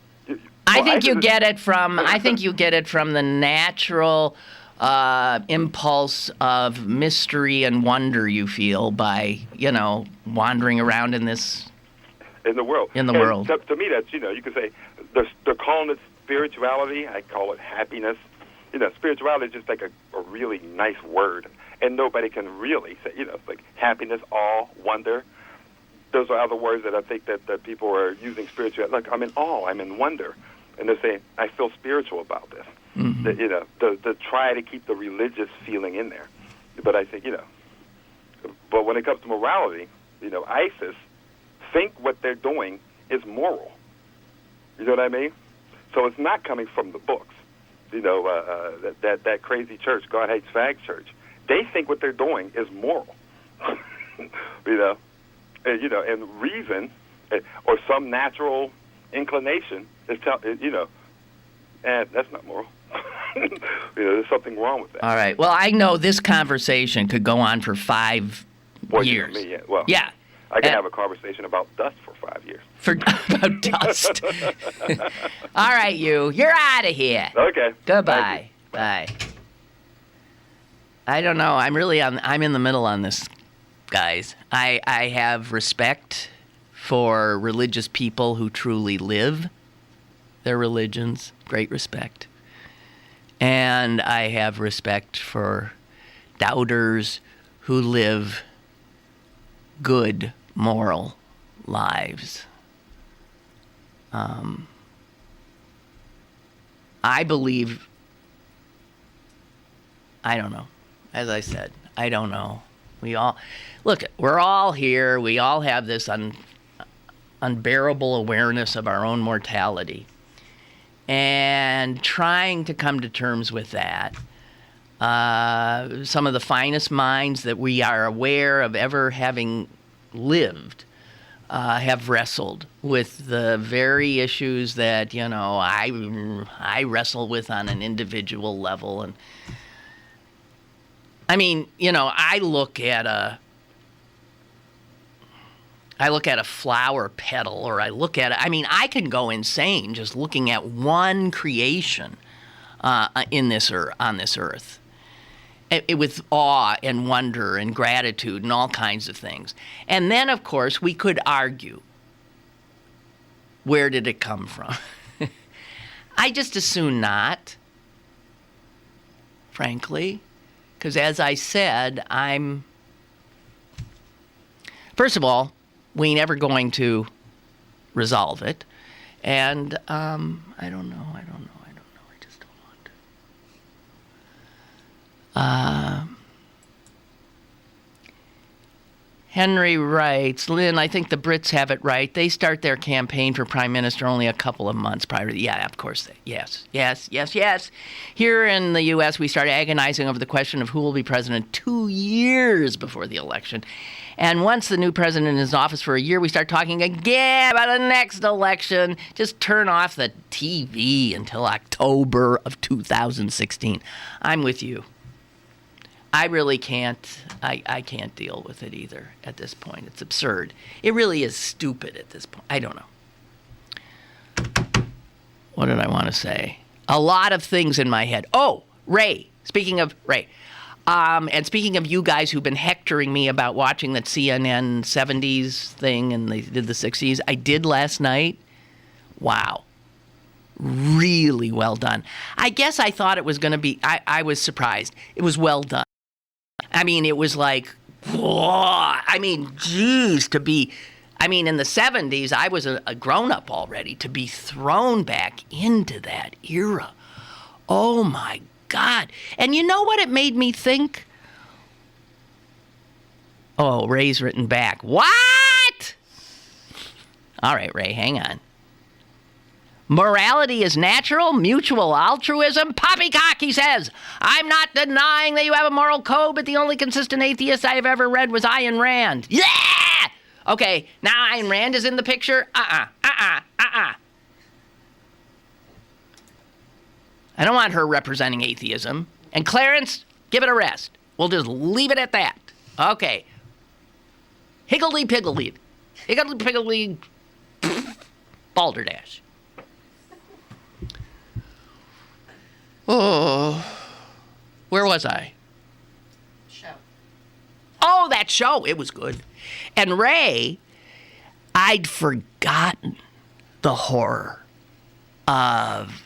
I think you get it from the natural impulse of mystery and wonder you feel by, wandering around in the world. To me, that's, you could say they're calling it spirituality. I call it happiness. Spirituality is just like a really nice word, and nobody can really say, like happiness, awe, wonder. Those are other words that I think that people are using spiritual. Like, I'm in awe, I'm in wonder. And they're saying, I feel spiritual about this. Mm-hmm. To try to keep the religious feeling in there. But I think, but when it comes to morality, ISIS think what they're doing is moral. You know what I mean? So it's not coming from the books. That crazy church, God Hates Fag Church. They think what they're doing is moral. And reason or some natural inclination is that's not moral. There's something wrong with that. All right. Well, I know this conversation could go on for 5 years. Me, yeah. Well, yeah. I can have a conversation about dust for 5 years. About dust. All right, you're out of here. Okay. Goodbye. Bye. I don't know. I'm in the middle on this, guys. I have respect for religious people who truly live their religions. Great respect. And I have respect for doubters who live good, moral lives. I believe, I don't know. As I said, I don't know. We're all here. We all have this unbearable awareness of our own mortality. And trying to come to terms with that. Some of the finest minds that we are aware of ever having lived have wrestled with the very issues that, I wrestle with on an individual level. And I mean, I look at a flower petal, or I can go insane just looking at one creation on this earth. With awe and wonder and gratitude and all kinds of things. And then, of course, we could argue, where did it come from? I just as soon not, frankly, because as I said, first of all, we ain't ever going to resolve it. And I don't know. I just don't want to. Henry writes, Lynn, I think the Brits have it right. They start their campaign for prime minister only a couple of months prior to... Yeah, of course. Yes. Here in the U.S., we start agonizing over the question of who will be president 2 years before the election. And once the new president is in office for a year, we start talking again about the next election. Just turn off the TV until October of 2016. I'm with you. I really can't. I can't deal with it either at this point. It's absurd. It really is stupid at this point. I don't know. What did I want to say? A lot of things in my head. Oh, Ray. Speaking of Ray. And speaking of you guys who've been hectoring me about watching that CNN 70s thing and they did the 60s, I did last night. Wow. Really well done. I guess I thought it was going to be, I was surprised. It was well done. I mean, it was like, whoa. I mean, geez, in the 70s, I was a grown-up already. To be thrown back into that era. Oh, my God. And you know what it made me think? Oh, Ray's written back. What? All right, Ray, hang on. Morality is natural, mutual altruism. Poppycock, he says. I'm not denying that you have a moral code, but the only consistent atheist I have ever read was Ayn Rand. Yeah! Okay, now Ayn Rand is in the picture. I don't want her representing atheism. And Clarence, give it a rest. We'll just leave it at that. Okay. Higgledy-piggledy. Higgledy-piggledy. Balderdash. Oh. Where was I? Show. Oh, that show. It was good. And Ray, I'd forgotten the horror of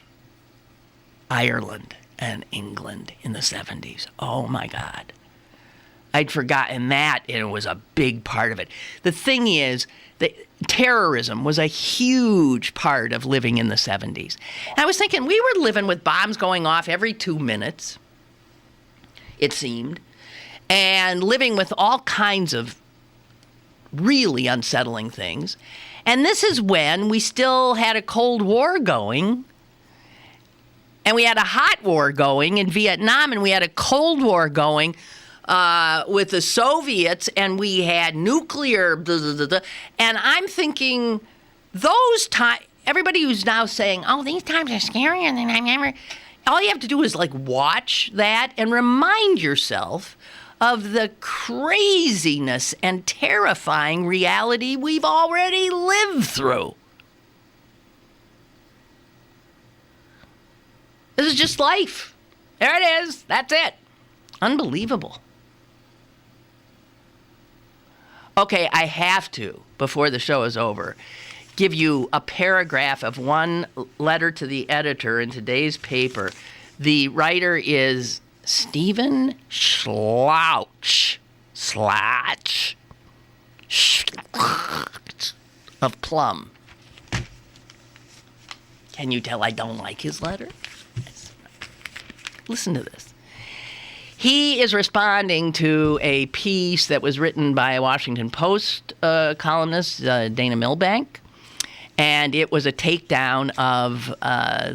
Ireland and England in the 70s. Oh, my God. I'd forgotten that, and it was a big part of it. The thing is that terrorism was a huge part of living in the 70s. And I was thinking, we were living with bombs going off every 2 minutes, it seemed, and living with all kinds of really unsettling things. And this is when we still had a Cold War going, and we had a hot war going in Vietnam, and we had a Cold War going with the Soviets, and we had nuclear, and I'm thinking, those times, everybody who's now saying, oh, these times are scarier than I've ever, all you have to do is like watch that and remind yourself of the craziness and terrifying reality we've already lived through. This is just life. There it is. That's it. Unbelievable. Okay, I have to, before the show is over, give you a paragraph of one letter to the editor in today's paper. The writer is Stephen Slouch of Plum. Can you tell I don't like his letter? Listen to this. He is responding to a piece that was written by a Washington Post columnist, Dana Milbank, and it was a takedown of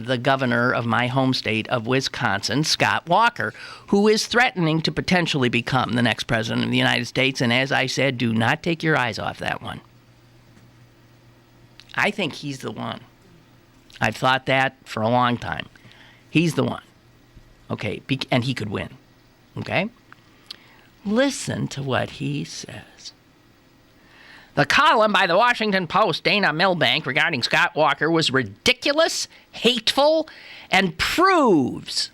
the governor of my home state of Wisconsin, Scott Walker, who is threatening to potentially become the next president of the United States. And as I said, do not take your eyes off that one. I think he's the one. I've thought that for a long time. He's the one. Okay, and he could win. Okay? Listen to what he says. The column by the Washington Post, Dana Milbank, regarding Scott Walker was ridiculous, hateful, and proves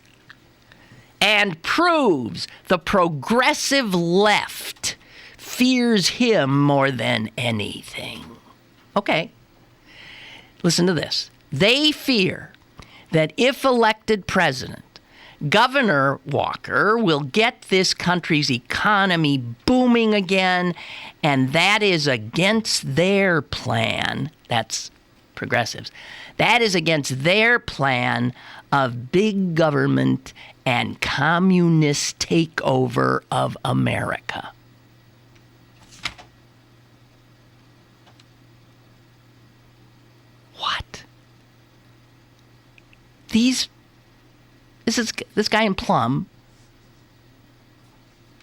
the progressive left fears him more than anything. Okay. Listen to this. They fear that if elected president, Governor Walker will get this country's economy booming again, and that is against their plan. That's progressives. That is against their plan of big government and communist takeover of America. What? This guy in Plum,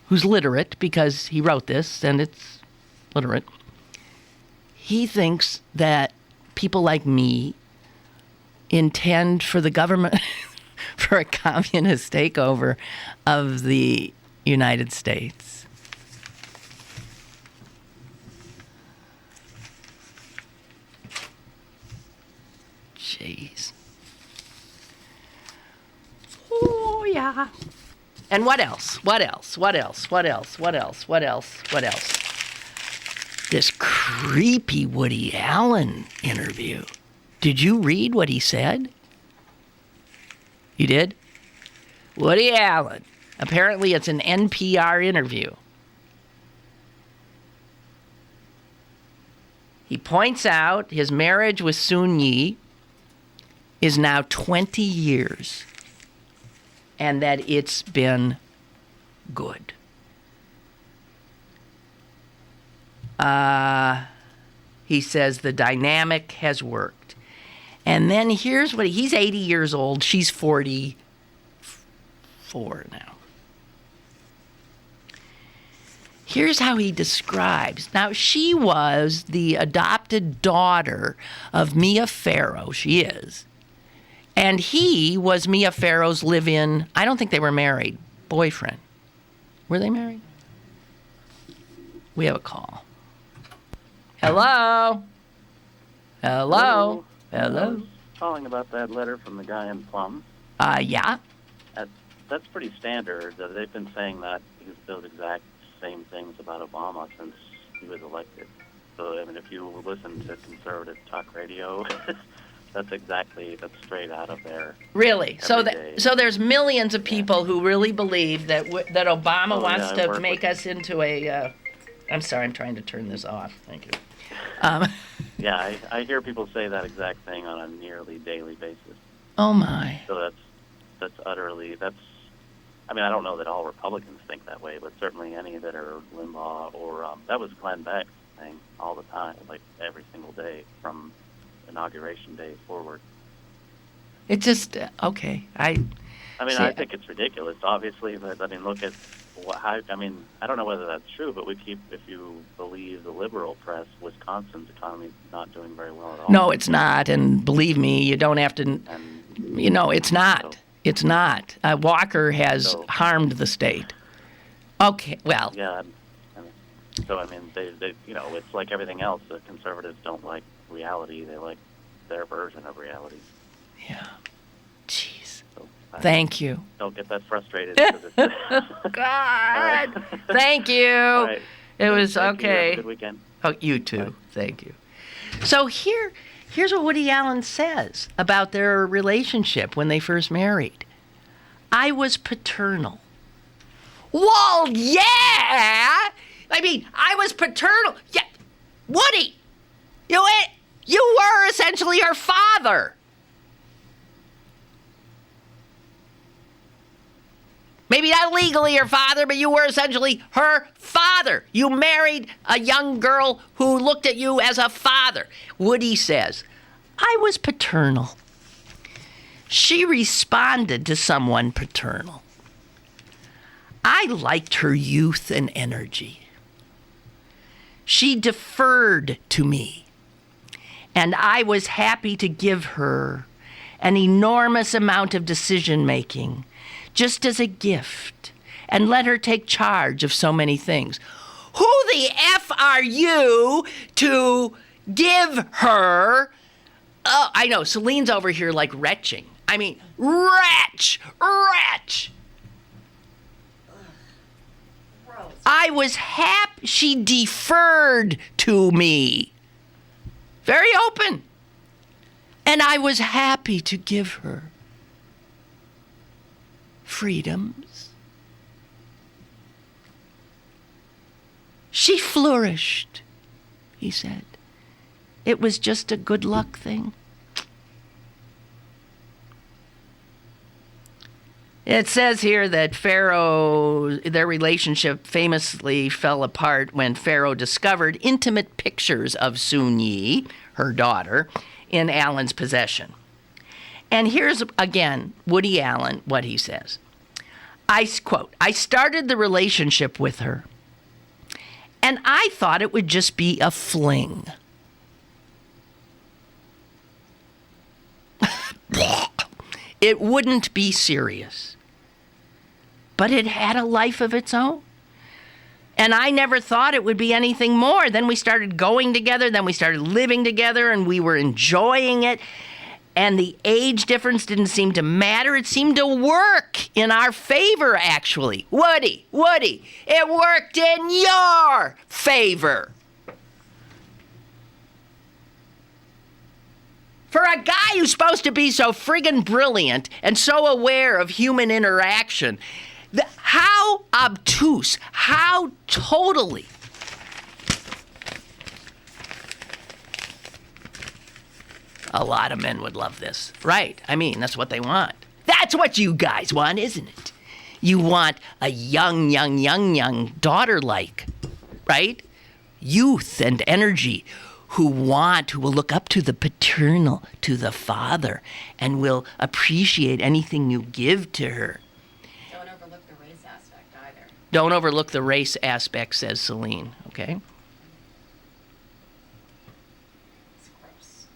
who's literate because he wrote this and it's literate, he thinks that people like me intend for the government, for a communist takeover of the United States. Jeez. Oh, yeah. And what else? What else? What else? What else? What else? What else? What else? This creepy Woody Allen interview. Did you read what he said? You did? Woody Allen. Apparently it's an NPR interview. He points out his marriage with Soon Yi is now 20 years. And that it's been good. He says the dynamic has worked. And then here's what he's 80 years old. She's 44 now. Here's how he describes. Now, she was the adopted daughter of Mia Farrow. She is. And he was Mia Farrow's live-in, I don't think they were married, boyfriend. Were they married? We have a call. Hello? Hello? Hello? Calling about that letter from the guy in Plum. Yeah. That's pretty standard. They've been saying that those exact same things about Obama since he was elected. So, I mean, if you listen to conservative talk radio, that's straight out of there. Really? So there's millions of people who really believe that Obama wants to make us into a... I'm sorry, I'm trying to turn this off. Thank you. Yeah, I hear people say that exact thing on a nearly daily basis. Oh, my. So that's utterly... I mean, I don't know that all Republicans think that way, but certainly any that are Limbaugh or... that was Glenn Beck's thing all the time, like every single day from Inauguration Day forward. It just... okay. I think it's ridiculous, obviously, but, I mean, look at... I don't know whether that's true, but if you believe the liberal press, Wisconsin's economy is not doing very well at all. No, it's not, and believe me, you don't have to... it's not. So, it's not. Walker has harmed the state. Okay, well... Yeah, so, I mean, they it's like everything else. The conservatives don't like reality. They like their version of reality. Yeah. Jeez. So, thank you. Don't get that frustrated. God. Right. Thank you. Right. It was Thank you. okay. Have a good weekend. Oh, you too. Bye. Thank you. So here's what Woody Allen says about their relationship when they first married. I was paternal. Well, yeah. I mean, I was paternal. Yeah, Woody, you were essentially her father. Maybe not legally her father, but you were essentially her father. You married a young girl who looked at you as a father. Woody says, I was paternal. She responded to someone paternal. I liked her youth and energy. She deferred to me, and I was happy to give her an enormous amount of decision-making just as a gift, and let her take charge of so many things. Who the F are you to give her... Oh, I know, Celine's over here like retching. I mean, retch! I was happy she deferred to me. Very open. And I was happy to give her freedoms. She flourished, he said. It was just a good luck thing. It says here that their relationship famously fell apart when Farrow discovered intimate pictures of Soon-Yi, her daughter, in Allen's possession. And here's, again, Woody Allen, what he says. I quote, I started the relationship with her, and I thought it would just be a fling. It wouldn't be serious. But it had a life of its own. And I never thought it would be anything more. Then we started going together, then we started living together, and we were enjoying it. And the age difference didn't seem to matter. It seemed to work in our favor, actually. Woody, it worked in your favor. For a guy who's supposed to be so friggin' brilliant and so aware of human interaction, how obtuse, how totally... A lot of men would love this. Right. I mean, that's what they want. That's what you guys want, isn't it? You want a young daughter-like, right? Youth and energy who will look up to the paternal, to the father, and will appreciate anything you give to her. Don't overlook the race aspect either. Don't overlook the race aspect, says Celine. Okay? It's gross.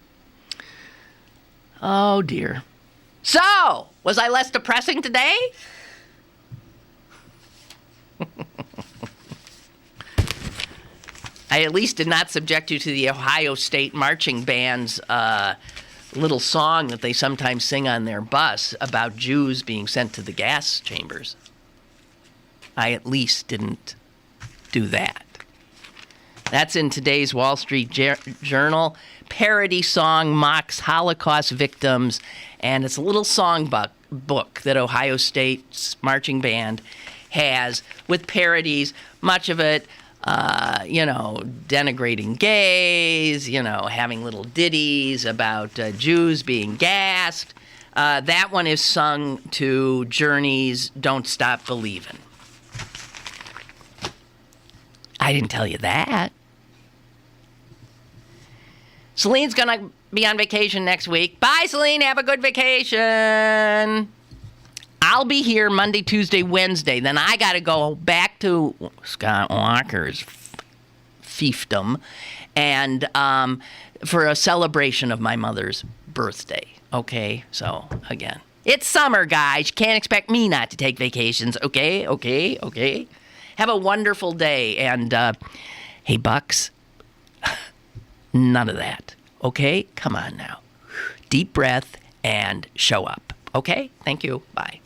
Oh, dear. So, was I less depressing today? I at least did not subject you to the Ohio State Marching Band's little song that they sometimes sing on their bus about Jews being sent to the gas chambers. I at least didn't do that. That's in today's Wall Street Journal. Parody song mocks Holocaust victims, and it's a little song book that Ohio State's marching band has with parodies, much of it denigrating gays, having little ditties about Jews being gassed. That one is sung to Journey's Don't Stop Believin'. I didn't tell you that. Celine's going to be on vacation next week. Bye, Celine. Have a good vacation. I'll be here Monday, Tuesday, Wednesday. Then I got to go back to Scott Walker's fiefdom and for a celebration of my mother's birthday. Okay? So, again, it's summer, guys. You can't expect me not to take vacations. Okay? Have a wonderful day. And, hey, Bucks, none of that. Okay? Come on now. Deep breath and show up. Okay? Thank you. Bye.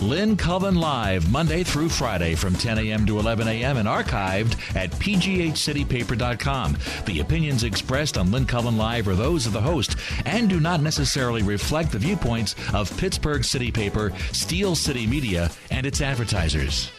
Lynn Cullen Live, Monday through Friday from 10 a.m. to 11 a.m. and archived at pghcitypaper.com. The opinions expressed on Lynn Cullen Live are those of the host and do not necessarily reflect the viewpoints of Pittsburgh City Paper, Steel City Media, and its advertisers.